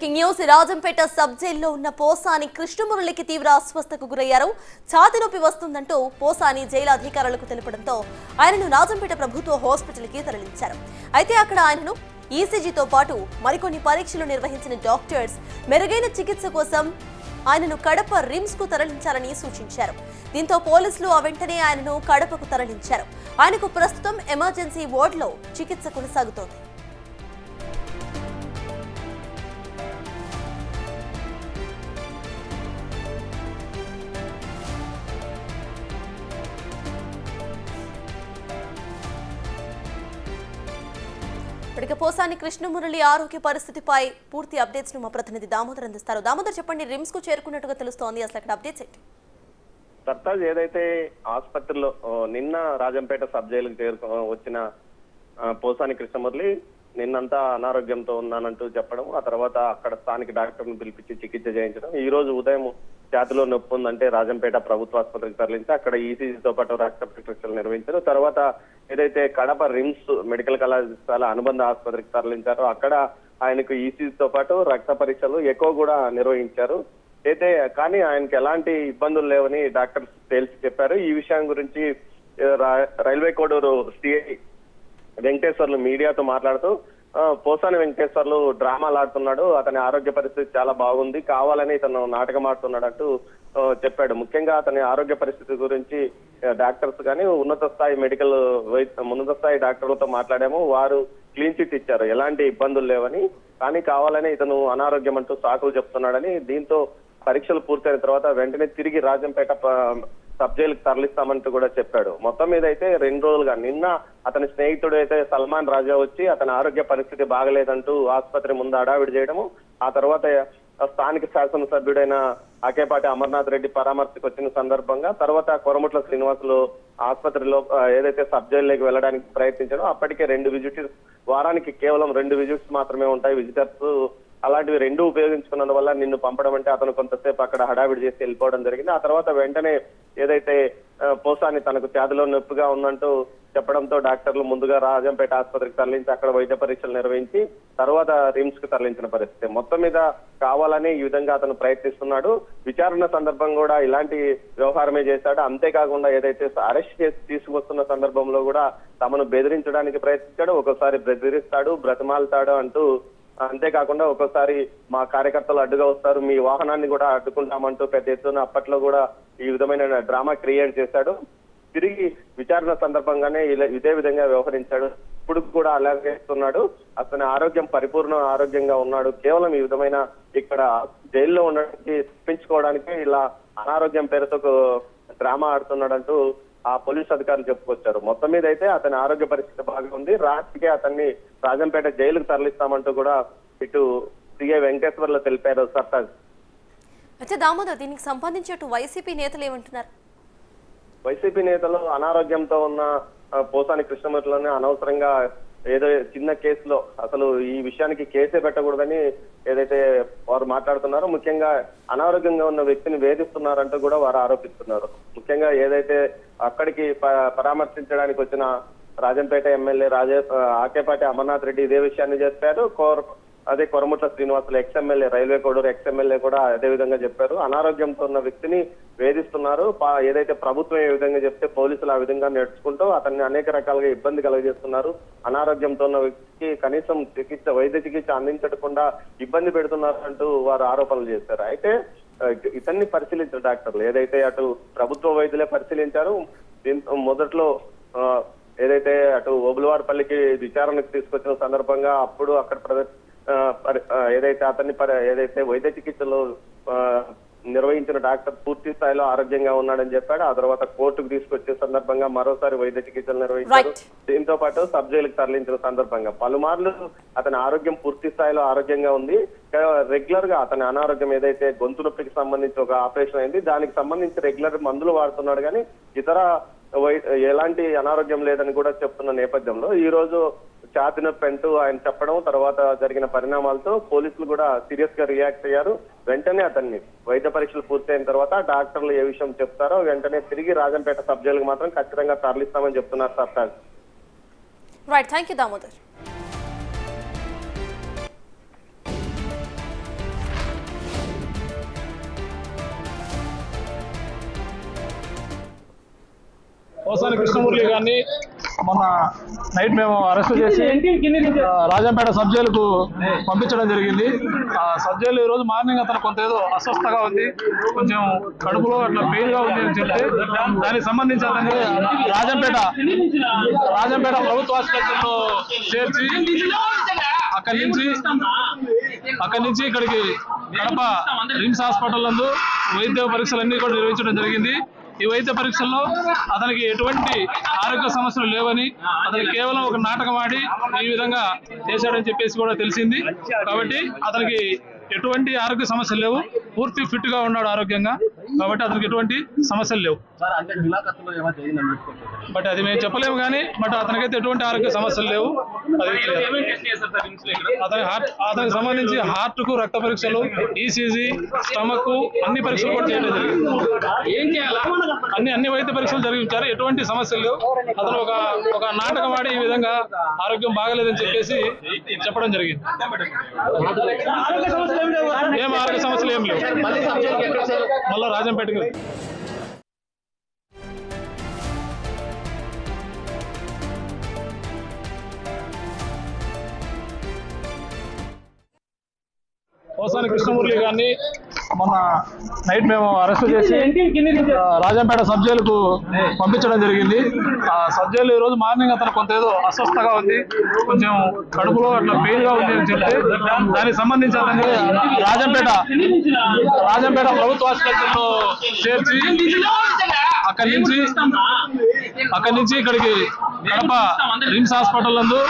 News Rajampet sub జైల్లో ఉన్న పోసాని కృష్ణమురళికి తీవ్ర అస్వస్థతకు గురయ్యారు. ఛాతీ నొప్పి వస్తుందంటూ పోసాని జైలు అధికారులకు తెలపడంతో ఆయనను రాజంపేట ప్రభుత్వ హాస్పిటల్కి తరలించారు. అయితే అక్కడ ఆయనను ఈసీజీతో పాటు మరికొన్ని పరీక్షలు నిర్వహించిన డాక్టర్స్ మెరుగైన చికిత్స కోసం ఆయనను కడప రిమ్స్ కు తరలించాలని సూచించారు. దీంతో పోలీసులు వెంటనే ఆయనను కడపకు తరలించారు. ఆయనకు ప్రస్తుతం ఎమర్జెన్సీ వార్డులో చికిత్స కొనసాగుతోంది. పోసాని కృష్ణమురళి ఆరోగ్య పరిస్థితిపై పూర్తి అప్డేట్స్ ను మా ప్రతినిధి దామోదర్ అందిస్తారు. దామోదర్, చెప్పండి, రిమ్స్ కు చేరుకున్నట్టుగా తెలుస్తోంది, అసలు అక్కడ అప్డేట్స్ ఏంటి? సర్తాజ్ ఏదైతే ఆసుపత్రిలో నిన్న రాజంపేట సబ్ జైలుకు వచ్చిన పోసాని కృష్ణమురళి నిన్నంతా అనారోగ్యంతో ఉన్నానంటూ చెప్పడం, ఆ తర్వాత అక్కడ స్థానిక డాక్టర్ను పిలిపించి చికిత్స చేయించడం, ఈ రోజు ఉదయం ఛాతీలో నొప్పి ఉందంటే రాజంపేట ప్రభుత్వ ఆసుపత్రికి తరలించి అక్కడ ఈసీజీతో పాటు రక్త పరీక్షలు నిర్వహించారు. తర్వాత ఏదైతే కడప రిమ్స్ మెడికల్ కళాశాల అనుబంధ ఆసుపత్రికి తరలించారో అక్కడ ఆయనకు ఈసీజీతో పాటు రక్త పరీక్షలు ఎక్కువ కూడా నిర్వహించారు. అయితే కానీ ఆయనకి ఎలాంటి ఇబ్బందులు లేవని డాక్టర్స్ తేల్చి చెప్పారు. ఈ విషయం గురించి రైల్వే కోడూరు సిఐ వెంకటేశ్వర్లు మీడియాతో మాట్లాడుతూ పోసాని వెంకటేశ్వర్లు డ్రామాలు ఆడుతున్నాడు, అతని ఆరోగ్య పరిస్థితి చాలా బాగుంది, కావాలని ఇతను నాటకం ఆడుతున్నాడు అంటూ చెప్పాడు. ముఖ్యంగా అతని ఆరోగ్య పరిస్థితి గురించి డాక్టర్స్ కానీ ఉన్నత స్థాయి డాక్టర్లతో మాట్లాడాము, వారు క్లీన్ చిట్ ఇచ్చారు, ఎలాంటి ఇబ్బందులు లేవని, కానీ కావాలని ఇతను అనారోగ్యం అంటూ సాకులు చెప్తున్నాడని, దీంతో పరీక్షలు పూర్తయిన తర్వాత వెంటనే తిరిగి రాజంపేట సబ్ జైలుకి తరలిస్తామంటూ కూడా చెప్పాడు. మొత్తం మీద అయితే 2 రోజులుగా నిన్న అతని స్నేహితుడు అయితే సల్మాన్ రాజా వచ్చి అతని ఆరోగ్య పరిస్థితి బాగలేదంటూ ఆసుపత్రి ముందు హడావిడి చేయడము, ఆ తర్వాత స్థానిక శాసనసభ్యుడైన ఆకేపాటి అమర్నాథ్ రెడ్డి పరామర్శకు వచ్చిన సందర్భంగా తర్వాత కొరముట్ల శ్రీనివాసులు ఆసుపత్రిలో ఏదైతే సబ్ జైల్లోకి వెళ్ళడానికి ప్రయత్నించాడో అప్పటికే 2 విజిట్స్, వారానికి కేవలం 2 విజిట్స్ మాత్రమే ఉంటాయి విజిటర్స్, అలాంటివి 2 ఉపయోగించుకున్నందు వల్ల నిన్ను పంపడం అంటే అతను కొంతసేపు అక్కడ హడావిడి చేసి వెళ్ళిపోవడం జరిగింది. ఆ తర్వాత వెంటనే ఏదైతే పోసాని తనకు ఛాతీలో నొప్పిగా ఉందంటూ చెప్పడంతో డాక్టర్లు ముందుగా రాజంపేట ఆసుపత్రికి తరలించి అక్కడ వైద్య పరీక్షలు నిర్వహించి తర్వాత రిమ్స్ కు తరలించిన పరిస్థితి. మొత్తం మీద కావాలని ఈ విధంగా అతను ప్రయత్నిస్తున్నాడు. విచారణ సందర్భం కూడా ఇలాంటి వ్యవహారమే చేశాడు. అంతేకాకుండా ఏదైతే అరెస్ట్ చేసి తీసుకొస్తున్న సందర్భంలో కూడా తమను బెదిరించడానికి ప్రయత్నించాడు, ఒక్కోసారి బెదిరిస్తాడు, బ్రతిమాలుతాడు అంటూ, అంతేకాకుండా ఒక్కోసారి మా కార్యకర్తలు అడ్డుగా వస్తారు, మీ వాహనాన్ని కూడా అడ్డుకుంటామంటూ పెద్ద ఎత్తున అప్పట్లో కూడా ఈ విధమైన డ్రామా క్రియేట్ చేశాడు. తిరిగి విచారణ సందర్భంగానే ఇదే విధంగా వ్యవహరించాడు, ఇప్పుడు కూడా అలాగే చేస్తున్నాడు. అతని ఆరోగ్యం పరిపూర్ణ ఆరోగ్యంగా ఉన్నాడు, కేవలం ఈ విధమైన ఇక్కడ జైల్లో ఉండడానికి తప్పించుకోవడానికి ఇలా అనారోగ్యం పేరుతో డ్రామా ఆడుతున్నాడంటూ ఆ పోలీసు అధికారులు చెప్పుకొచ్చారు. మొత్తం మీద అయితే అతని ఆరోగ్య పరిస్థితి బాగా ఉంది, రాత్రికి అతన్ని రాజంపేట జైలుకు తరలిస్తామంటూ కూడా ఇటు సిఐ వెంకటేశ్వర్లు తెలిపారు. సర్తాజ్ అయితే దామోదర్, దీనికి సంబంధించి అటు వైసీపీ నేతలు ఏమంటున్నారు? వైసీపీ నేతలు అనారోగ్యంతో ఉన్న పోసాని కృష్ణమురళిని అనవసరంగా ఏదో చిన్న కేసులో అసలు ఈ విషయానికి కేసే పెట్టకూడదని ఏదైతే వారు మాట్లాడుతున్నారో, ముఖ్యంగా అనారోగ్యంగా ఉన్న వ్యక్తిని వేధిస్తున్నారంటూ కూడా వారు ఆరోపిస్తున్నారు. ముఖ్యంగా ఏదైతే అక్కడికి పరామర్శించడానికి వచ్చిన రాజంపేట ఎమ్మెల్యే ఆకేపాటి అమర్నాథ్ రెడ్డి ఇదే విషయాన్ని చెప్పారు. అదే Koramutla Srinivasulu ex-MLA, railway Koduru ex-MLA కూడా అదే విధంగా చెప్పారు. అనారోగ్యంతో ఉన్న వ్యక్తిని వేధిస్తున్నారు, ఏదైతే ప్రభుత్వం ఏ విధంగా చెప్తే పోలీసులు ఆ విధంగా నడుచుకుంటూ అతన్ని అనేక రకాలుగా ఇబ్బంది కలుగజేస్తున్నారు. అనారోగ్యంతో ఉన్న వ్యక్తికి కనీసం వైద్య చికిత్స అందించకుండా ఇబ్బంది పెడుతున్నారు అంటూ వారు ఆరోపణలు చేశారు. అయితే ఇతన్ని పరిశీలించారు డాక్టర్లు, ఏదైతే అటు ప్రభుత్వ వైద్యులే పరిశీలించారు. దీంతో మొదట్లో ఏదైతే అటు ఓబులవారిపల్లికి విచారణకు తీసుకొచ్చిన సందర్భంగా అప్పుడు అక్కడ ఏదైతే అతన్ని ఏదైతే వైద్య చికిత్సలో నిర్వహించిన డాక్టర్ పూర్తి స్థాయిలో ఆరోగ్యంగా ఉన్నాడని చెప్పాడు. ఆ తర్వాత కోర్టుకు తీసుకొచ్చే సందర్భంగా మరోసారి వైద్య చికిత్సలు నిర్వహించారు. దీంతో పాటు సబ్ జైలుకు తరలించిన సందర్భంగా పలుమార్లు అతని ఆరోగ్యం పూర్తి స్థాయిలో ఆరోగ్యంగా ఉంది. రెగ్యులర్ గా అతని అనారోగ్యం ఏదైతే గొంతు నొప్పికి సంబంధించి ఒక ఆపరేషన్ అయింది, దానికి సంబంధించి రెగ్యులర్ మందులు వాడుతున్నాడు, కానీ ఇతర ఎలాంటి అనారోగ్యం లేదని కూడా చెప్తున్న నేపథ్యంలో ఈ రోజు ఛాతీ నొప్పి అంటూ ఆయన చెప్పడం, తర్వాత జరిగిన పరిణామాలతో పోలీసులు కూడా సీరియస్ గా రియాక్ట్ అయ్యారు. వెంటనే అతన్ని వైద్య పరీక్షలు పూర్తయిన తర్వాత డాక్టర్లు ఏ విషయం చెప్తారో వెంటనే తిరిగి రాజంపేట సబ్ జైలుకు మాత్రం ఖచ్చితంగా తరలిస్తామని చెప్తున్నారు. Sartaj. Right, thank you Damodar. Posani Krishnamurthy గారిని మొన్న నైట్ మేము అరెస్ట్ చేసి రాజంపేట సబ్ జైలుకు పంపించడం జరిగింది. ఆ సబ్ జైలు ఈ రోజు మార్నింగ్ అతను కొంత ఏదో అస్వస్థగా ఉంది, కొంచెం కడుపులో అట్లా పెయిన్ గా ఉంది అని చెప్తే దానికి సంబంధించి అతన్ని రాజంపేట ప్రభుత్వ ఆసుపత్రిలో చేర్చి అక్కడి నుంచి ఇక్కడికి కడప రిమ్స్ హాస్పిటల్ నందు వైద్య పరీక్షలన్నీ కూడా నిర్వహించడం జరిగింది. ఈ వైద్య పరీక్షల్లో అతనికి ఎటువంటి ఆరోగ్య సమస్యలు లేవని, అతనికి కేవలం ఒక నాటకం ఆడి ఈ విధంగా చేశాడని చెప్పేసి కూడా తెలిసింది. కాబట్టి అతనికి ఎటువంటి ఆరోగ్య సమస్యలు లేవు, పూర్తి ఫిట్ గా ఉన్నాడు ఆరోగ్యంగా. కాబట్టి అతనికి ఎటువంటి సమస్యలు లేవు. బట్ అది మేము చెప్పలేము కానీ బట్ అతనికైతే ఎటువంటి ఆరోగ్య సమస్యలు లేవు. అతనికి సంబంధించి హార్ట్ కు రక్త పరీక్షలు, ఈసీజీ, స్టమక్ అన్ని పరీక్షలు కూడా చేయడం జరిగింది. అన్ని వైద్య పరీక్షలు జరిగించారు, ఎటువంటి సమస్యలు లేవు. అతను ఒక నాటకం ఆడి ఈ విధంగా ఆరోగ్యం బాగలేదని చెప్పేసి చెప్పడం జరిగింది. ఏం ఆరోగ్య సమస్యలు ఏం లేవు. మళ్ళా రాజంపేటకి పోసాని కృష్ణమూర్తి గారిని మొన్న నైట్ మేము అరెస్ట్ చేసి రాజంపేట సబ్ జైలుకు పంపించడం జరిగింది. ఆ సబ్ జైలు ఈ రోజు మార్నింగ్ అతను కొంత ఏదో అస్వస్థగా ఉంది, కొంచెం కడుపులో అట్లా పెయిన్ గా ఉంది అని చెప్తే దానికి సంబంధించి అతన్ని రాజంపేట ప్రభుత్వ ఆసుపత్రిలో చేర్చి అక్కడి నుంచి ఇక్కడికి కడప రిమ్స్ హాస్పిటల్ నందు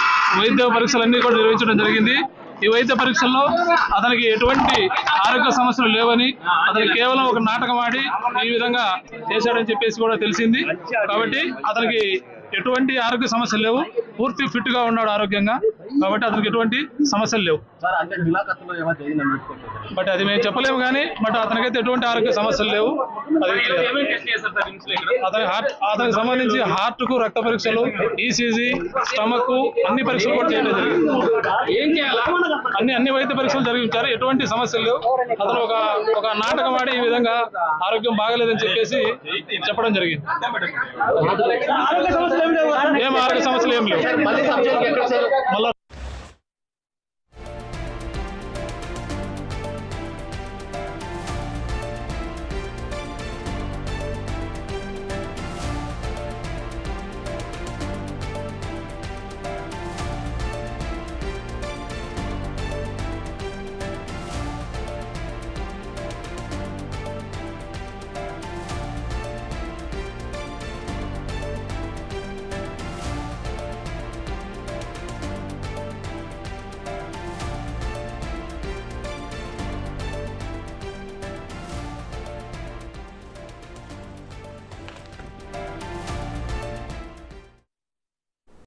వైద్య పరీక్షలన్నీ కూడా నిర్వహించడం జరిగింది. ఈ వైద్య పరీక్షల్లో అతనికి ఎటువంటి ఆరోగ్య సమస్యలు లేవని, అతనికి కేవలం ఒక నాటకం ఆడి ఈ విధంగా చేశాడని చెప్పేసి కూడా తెలిసింది. కాబట్టి అతనికి ఎటువంటి ఆరోగ్య సమస్యలు లేవు, పూర్తి ఫిట్ గా ఉన్నాడు ఆరోగ్యంగా. కాబట్టి అతనికి ఎటువంటి సమస్యలు లేవు. బట్ అది మేము చెప్పలేము కానీ బట్ అతనికైతే ఎటువంటి ఆరోగ్య సమస్యలు లేవు. అతనికి సంబంధించి హార్ట్ కు రక్త పరీక్షలు, ఈసీజీ, స్టమక్ అన్ని పరీక్షలు కూడా చేయడం జరిగింది. అన్ని వైద్య పరీక్షలు జరిగించారు, ఎటువంటి సమస్యలు లేవు. అతను ఒక నాటకం ఆడి ఈ విధంగా ఆరోగ్యం బాగలేదని చెప్పేసి చెప్పడం జరిగింది. ఏం ఆరోగ్య సమస్యలు ఏం లేవు. మళ్ళా